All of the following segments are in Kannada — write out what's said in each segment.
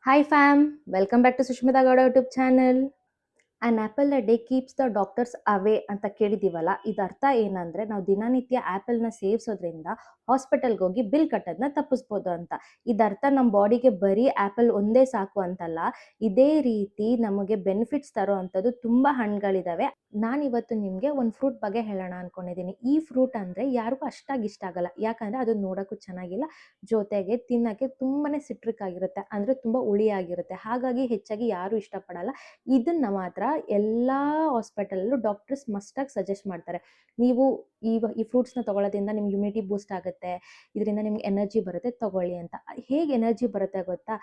Hi fam, welcome back to Sushmita Gowda YouTube channel. An apple a day keeps the doctors away ಅಂತ ಕೇಳಿದ್ದೀವಲ್ಲ, ಇದು ಅರ್ಥ ಏನಂದರೆ ನಾವು ದಿನನಿತ್ಯ ಆ್ಯಪಲ್ನ ಸೇವಿಸೋದ್ರಿಂದ ಹಾಸ್ಪಿಟಲ್ಗೆ ಹೋಗಿ ಬಿಲ್ ಕಟ್ಟೋದನ್ನ ತಪ್ಪಿಸ್ಬೋದು ಅಂತ. ಇದರ್ಥ ನಮ್ಮ ಬಾಡಿಗೆ ಬರೀ ಆ್ಯಪಲ್ ಒಂದೇ ಸಾಕು ಅಂತಲ್ಲ, ಇದೇ ರೀತಿ ನಮಗೆ ಬೆನಿಫಿಟ್ಸ್ ತರೋ ಅಂಥದ್ದು ತುಂಬ ಹಣ್ಣುಗಳಿದ್ದಾವೆ. ನಾನಿವತ್ತು ನಿಮಗೆ ಒಂದು ಫ್ರೂಟ್ ಬಗ್ಗೆ ಹೇಳೋಣ ಅಂದ್ಕೊಂಡಿದ್ದೀನಿ. ಈ ಫ್ರೂಟ್ ಅಂದರೆ ಯಾರಿಗೂ ಅಷ್ಟಾಗಿ ಇಷ್ಟ ಆಗಲ್ಲ, ಯಾಕಂದರೆ ಅದು ನೋಡೋಕ್ಕೂ ಚೆನ್ನಾಗಿಲ್ಲ, ಜೊತೆಗೆ ತಿನ್ನೋಕ್ಕೆ ತುಂಬಾ ಸಿಟ್ರಿಕ್ ಆಗಿರುತ್ತೆ, ಅಂದರೆ ತುಂಬ ಹುಳಿಯಾಗಿರುತ್ತೆ. ಹಾಗಾಗಿ ಹೆಚ್ಚಾಗಿ ಯಾರೂ ಇಷ್ಟಪಡಲ್ಲ. ಇದನ್ನ ಮಾತ್ರ ಎಲ್ಲ ಹಾಸ್ಪಿಟಲಲ್ಲೂ ಡಾಕ್ಟರ್ಸ್ ಮಸ್ಟಾಗಿ ಸಜೆಸ್ಟ್ ಮಾಡ್ತಾರೆ. ನೀವು ಈ ಫ್ರೂಟ್ಸ್ನ ತೊಗೊಳ್ಳೋದ್ರಿಂದ ನಿಮ್ಗೆ ಇಮ್ಯುನಿಟಿ ಬೂಸ್ಟ್ ಆಗುತ್ತೆ, ಇದರಿಂದ ನಿಮ್ಗೆ ಎನರ್ಜಿ ಬರುತ್ತೆ, ತೊಗೊಳ್ಳಿ ಅಂತ. ಹೇಗೆ ಎನರ್ಜಿ ಬರುತ್ತೆ ಗೊತ್ತಾ?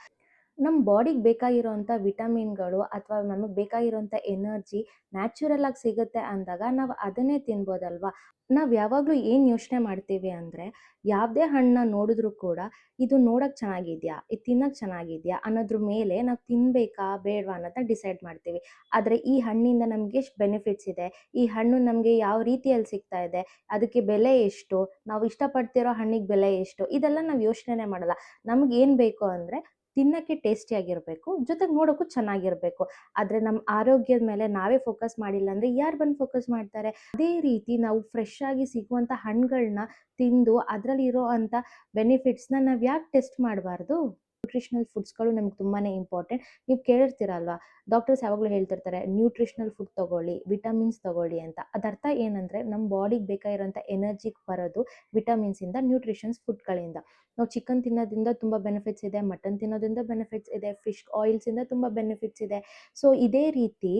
ನಮ್ಮ ಬಾಡಿಗೆ ಬೇಕಾಗಿರೋಂಥ ವಿಟಮಿನ್ಗಳು ಅಥವಾ ನಮಗೆ ಬೇಕಾಗಿರೋಂಥ ಎನರ್ಜಿ ನ್ಯಾಚುರಲ್ ಆಗಿ ಸಿಗುತ್ತೆ ಅಂದಾಗ ನಾವು ಅದನ್ನೇ ತಿನ್ಬೋದಲ್ವಾ. ನಾವು ಯಾವಾಗಲೂ ಏನು ಯೋಚನೆ ಮಾಡ್ತೀವಿ ಅಂದರೆ, ಯಾವುದೇ ಹಣ್ಣನ್ನ ನೋಡಿದ್ರೂ ಕೂಡ ಇದು ನೋಡೋಕ್ಕೆ ಚೆನ್ನಾಗಿದೆಯಾ, ಇದು ತಿನ್ನೋಕ್ಕೆ ಚೆನ್ನಾಗಿದೆಯಾ ಅನ್ನೋದ್ರ ಮೇಲೆ ನಾವು ತಿನ್ನಬೇಕಾ ಬೇಡವಾ ಅನ್ನೋದನ್ನ ಡಿಸೈಡ್ ಮಾಡ್ತೀವಿ. ಆದರೆ ಈ ಹಣ್ಣಿಂದ ನಮಗೆ ಎಷ್ಟು ಬೆನಿಫಿಟ್ಸ್ ಇದೆ, ಈ ಹಣ್ಣು ನಮಗೆ ಯಾವ ರೀತಿಯಲ್ಲಿ ಸಿಗ್ತಾ ಇದೆ, ಅದಕ್ಕೆ ಬೆಲೆ ಎಷ್ಟು, ನಾವು ಇಷ್ಟಪಡ್ತಿರೋ ಹಣ್ಣಿಗೆ ಬೆಲೆ ಎಷ್ಟು, ಇದೆಲ್ಲ ನಾವು ಯೋಚನೆ ಮಾಡಲ್ಲ. ನಮಗೇನು ಬೇಕು ಅಂದರೆ ತಿನ್ನೋಕ್ಕೆ ಟೇಸ್ಟಿಯಾಗಿರಬೇಕು, ಜೊತೆಗೆ ನೋಡೋಕ್ಕೂ ಚೆನ್ನಾಗಿರಬೇಕು. ಆದರೆ ನಮ್ಮ ಆರೋಗ್ಯದ ಮೇಲೆ ನಾವೇ ಫೋಕಸ್ ಮಾಡಿಲ್ಲ ಅಂದರೆ ಯಾರು ಬಂದು ಫೋಕಸ್ ಮಾಡ್ತಾರೆ? ಅದೇ ರೀತಿ ನಾವು ಫ್ರೆಶ್ ಆಗಿ ಸಿಗುವಂಥ ಹಣ್ಣುಗಳನ್ನ ತಿಂದು ಅದರಲ್ಲಿರೋ ಅಂಥ ಬೆನಿಫಿಟ್ಸ್ನ ನಾವು ಯಾಕೆ ಟೆಸ್ಟ್ ಮಾಡಬಾರ್ದು? ನ್ಯೂಟ್ರಿಷನಲ್ ಫುಡ್ಸ್ಗಳು ನಮ್ಗೆ ತುಂಬಾ ಇಂಪಾರ್ಟೆಂಟ್. ನೀವು ಕೇಳಿರ್ತೀರಲ್ವಾ, ಡಾಕ್ಟರ್ಸ್ ಯಾವಾಗಲೂ ಹೇಳ್ತಿರ್ತಾರೆ ನ್ಯೂಟ್ರಿಷನಲ್ ಫುಡ್ ತೊಗೊಳ್ಳಿ, ವಿಟಮಿನ್ಸ್ ತೊಗೊಳ್ಳಿ ಅಂತ. ಅದರ್ಥ ಏನಂದರೆ ನಮ್ಮ ಬಾಡಿಗೆ ಬೇಕಾಗಿರೋಂಥ ಎನರ್ಜಿಗೆ ಬರೋದು ವಿಟಮಿನ್ಸಿಂದ, ನ್ಯೂಟ್ರಿಷನ್ಸ್ ಫುಡ್ಗಳಿಂದ. ನಾವು ಚಿಕನ್ ತಿನ್ನೋದ್ರಿಂದ ತುಂಬ ಬೆನಿಫಿಟ್ಸ್ ಇದೆ, ಮಟನ್ ತಿನ್ನೋದ್ರಿಂದ ಬೆನಿಫಿಟ್ಸ್ ಇದೆ, ಫಿಶ್ ಆಯಿಲ್ಸಿಂದ ತುಂಬ ಬೆನಿಫಿಟ್ಸ್ ಇದೆ. ಸೊ ಇದೇ ರೀತಿ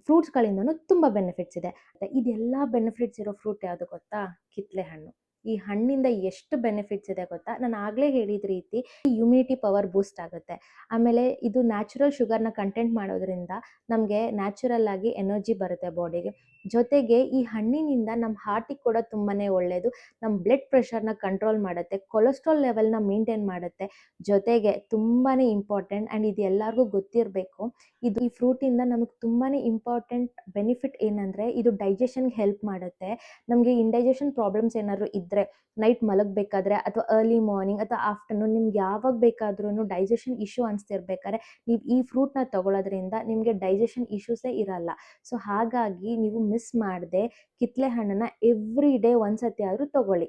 ಫ್ರೂಟ್ಸ್ಗಳಿಂದನೂ ತುಂಬ ಬೆನಿಫಿಟ್ಸ್ ಇದೆ. ಇದೆಲ್ಲ ಬೆನಿಫಿಟ್ಸ್ ಇರೋ ಫ್ರೂಟ್ ಯಾವುದು ಗೊತ್ತಾ? ಕಿತ್ತಳೆ ಹಣ್ಣು. ಈ ಹಣ್ಣಿಂದ ಎಷ್ಟು ಬೆನಿಫಿಟ್ಸ್ ಇದೆ ಗೊತ್ತಾ? ನಾನು ಆಗಲೇ ಹೇಳಿದ ರೀತಿ ಇಮ್ಯುನಿಟಿ ಪವರ್ ಬೂಸ್ಟ್ ಆಗುತ್ತೆ. ಆಮೇಲೆ ಇದು ನ್ಯಾಚುರಲ್ ಶುಗರ್ನ ಕಂಟೆಂಟ್ ಮಾಡೋದ್ರಿಂದ ನಮಗೆ ನ್ಯಾಚುರಲ್ ಆಗಿ ಎನರ್ಜಿ ಬರುತ್ತೆ ಬಾಡಿಗೆ. ಜೊತೆಗೆ ಈ ಹಣ್ಣಿನಿಂದ ನಮ್ಮ ಹಾರ್ಟಿಗೆ ಕೂಡ ತುಂಬಾ ಒಳ್ಳೆಯದು. ನಮ್ಮ ಬ್ಲಡ್ ಪ್ರೆಷರ್ನ ಕಂಟ್ರೋಲ್ ಮಾಡುತ್ತೆ, ಕೊಲೆಸ್ಟ್ರಾಲ್ ಲೆವೆಲ್ನ ಮೇಂಟೈನ್ ಮಾಡುತ್ತೆ. ಜೊತೆಗೆ ತುಂಬಾ ಇಂಪಾರ್ಟೆಂಟ್, ಆ್ಯಂಡ್ ಇದು ಎಲ್ಲರಿಗೂ ಗೊತ್ತಿರಬೇಕು, ಈ ಫ್ರೂಟಿಂದ ನಮಗೆ ತುಂಬಾ ಇಂಪಾರ್ಟೆಂಟ್ ಬೆನಿಫಿಟ್ ಏನಂದರೆ ಇದು ಡೈಜೆಷನ್ಗೆ ಹೆಲ್ಪ್ ಮಾಡುತ್ತೆ. ನಮಗೆ ಇಂಡೈಜೆಷನ್ ಪ್ರಾಬ್ಲಮ್ಸ್ ಏನಾದರೂ ಇದ್ದರೆ, ನೈಟ್ ಮಲಗಬೇಕಾದ್ರೆ ಅಥವಾ ಅರ್ಲಿ ಮಾರ್ನಿಂಗ್ ಅಥವಾ ಆಫ್ಟರ್ನೂನ್ ನಿಮ್ಗೆ ಯಾವಾಗ ಬೇಕಾದ್ರೂ ಡೈಜೆಷನ್ ಇಶ್ಯೂ ಅನಿಸ್ತಿರ್ಬೇಕಾದ್ರೆ ನೀವು ಈ ಫ್ರೂಟ್ನ ತೊಗೊಳೋದ್ರಿಂದ ನಿಮಗೆ ಡೈಜೆಷನ್ ಇಶ್ಯೂಸೇ ಇರಲ್ಲ. ಸೊ ಹಾಗಾಗಿ ನೀವು ಮಿಸ್ ಮಾಡದೆ ಕಿತ್ತಳೆ ಹಣ್ಣನ್ನು ಎವ್ರಿ ಡೇ ಒಂದ್ಸತಿ ಆದರೂ ತೊಗೊಳ್ಳಿ.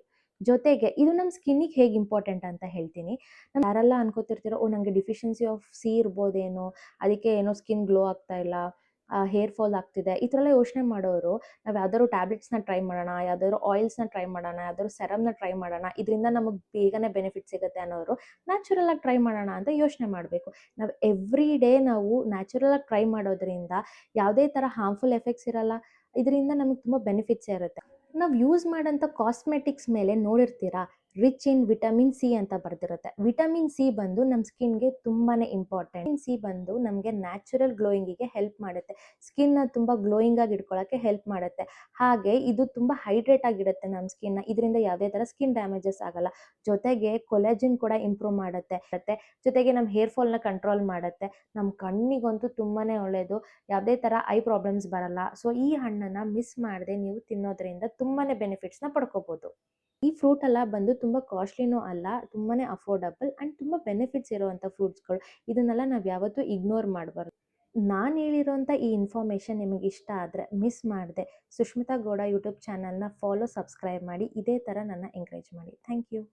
ಜೊತೆಗೆ ಇದು ನಮ್ಮ ಸ್ಕಿನ್ನಿಗೆ ಹೇಗೆ ಇಂಪಾರ್ಟೆಂಟ್ ಅಂತ ಹೇಳ್ತೀನಿ. ಯಾರೆಲ್ಲ ಅನ್ಕೋತಿರ್ತೀರೋ, ನನಗೆ ಡಿಫಿಷಿಯನ್ಸಿ ಆಫ್ ಸಿ ಇರ್ಬೋದೇನೋ, ಅದಕ್ಕೆ ಏನೋ ಸ್ಕಿನ್ ಗ್ಲೋ ಆಗ್ತಾ ಇಲ್ಲ, ಹೇರ್ ಫಾಲ್ ಆಗ್ತಿದೆ, ಈ ಥರ ಎಲ್ಲ ಯೋಚನೆ ಮಾಡೋರು ನಾವು ಯಾವ್ದಾದ್ರು ಟ್ಯಾಬ್ಲೆಟ್ಸ್ನ ಟ್ರೈ ಮಾಡೋಣ, ಯಾವ್ದಾದ್ರು ಆಯಿಲ್ಸ್ನ ಟ್ರೈ ಮಾಡೋಣ, ಯಾವ್ದಾದ್ರು ಸೆರಮ್ನ ಟ್ರೈ ಮಾಡೋಣ, ಇದರಿಂದ ನಮಗೆ ಬೇಗನೆ ಬೆನಿಫಿಟ್ ಸಿಗುತ್ತೆ ಅನ್ನೋರು ನ್ಯಾಚುರಲ್ ಆಗಿ ಟ್ರೈ ಮಾಡೋಣ ಅಂತ ಯೋಚನೆ ಮಾಡಬೇಕು. ನಾವು ಎವ್ರಿ ಡೇ ನಾವು ನ್ಯಾಚುರಲ್ ಆಗಿ ಟ್ರೈ ಮಾಡೋದ್ರಿಂದ ಯಾವುದೇ ಥರ ಹಾರ್ಮ್ಫುಲ್ ಎಫೆಕ್ಟ್ಸ್ ಇರಲ್ಲ, ಇದರಿಂದ ನಮಗೆ ತುಂಬ ಬೆನಿಫಿಟ್ಸೇ ಇರುತ್ತೆ. ನಾವು ಯೂಸ್ ಮಾಡೋಂಥ ಕಾಸ್ಮೆಟಿಕ್ಸ್ ಮೇಲೆ ನೋಡಿರ್ತೀರಾ, ರಿಚ್ ಇನ್ ವಿಟಮಿನ್ ಸಿ ಅಂತ ಬರ್ದಿರುತ್ತೆ. ವಿಟಮಿನ್ ಸಿ ಬಂದು ನಮ್ಮ ಸ್ಕಿನ್ಗೆ ತುಂಬಾ ಇಂಪಾರ್ಟೆಂಟ್. ಸಿ ಬಂದು ನಮಗೆ ನ್ಯಾಚುರಲ್ ಗ್ಲೋಯಿಂಗಿಗೆ ಹೆಲ್ಪ್ ಮಾಡುತ್ತೆ, ಸ್ಕಿನ್ನ ತುಂಬ ಗ್ಲೋಯಿಂಗ್ ಆಗಿ ಇಟ್ಕೊಳ್ಳೋಕ್ಕೆ ಹೆಲ್ಪ್ ಮಾಡುತ್ತೆ. ಹಾಗೆ ಇದು ತುಂಬ ಹೈಡ್ರೇಟ್ ಆಗಿಡುತ್ತೆ ನಮ್ಮ ಸ್ಕಿನ್ನ, ಇದರಿಂದ ಯಾವುದೇ ಥರ ಸ್ಕಿನ್ ಡ್ಯಾಮೇಜಸ್ ಆಗಲ್ಲ. ಜೊತೆಗೆ ಕೊಲೆಜಿನ್ ಕೂಡ ಇಂಪ್ರೂವ್ ಮಾಡುತ್ತೆ. ಜೊತೆಗೆ ನಮ್ಮ ಹೇರ್ ಫಾಲ್ನ ಕಂಟ್ರೋಲ್ ಮಾಡುತ್ತೆ. ನಮ್ಮ ಕಣ್ಣಿಗಂತೂ ತುಂಬಾ ಒಳ್ಳೆಯದು, ಯಾವುದೇ ಥರ ಐ ಪ್ರಾಬ್ಲಮ್ಸ್ ಬರಲ್ಲ. ಸೊ ಈ ಹಣ್ಣನ್ನು ಮಿಸ್ ಮಾಡದೆ ನೀವು ತಿನ್ನೋದ್ರಿಂದ ತುಂಬಾ ಬೆನಿಫಿಟ್ಸ್ನ ಪಡ್ಕೋಬೋದು. ಈ ಫ್ರೂಟ್ ಎಲ್ಲ ಬಂದು ತುಂಬ ಕಾಸ್ಟ್ಲಿನೂ ಅಲ್ಲ, ತುಂಬಾ ಅಫೋರ್ಡಬಲ್ ಆ್ಯಂಡ್ ತುಂಬ ಬೆನಿಫಿಟ್ಸ್ ಇರುವಂಥ ಫ್ರೂಟ್ಸ್ಗಳು. ಇದನ್ನೆಲ್ಲ ನಾವು ಯಾವತ್ತೂ ಇಗ್ನೋರ್ ಮಾಡಬಾರ್ದು. ನಾನು ಹೇಳಿರೋಂಥ ಈ ಇನ್ಫಾರ್ಮೇಷನ್ ನಿಮಗೆ ಇಷ್ಟ ಆದರೆ ಮಿಸ್ ಮಾಡದೆ ಸುಷ್ಮಿತಾ ಗೌಡ ಯೂಟ್ಯೂಬ್ ಚಾನಲ್ನ ಫಾಲೋ, ಸಬ್ಸ್ಕ್ರೈಬ್ ಮಾಡಿ. ಇದೇ ಥರ ನನ್ನ ಎಂಕರೇಜ್ ಮಾಡಿ. Thank you.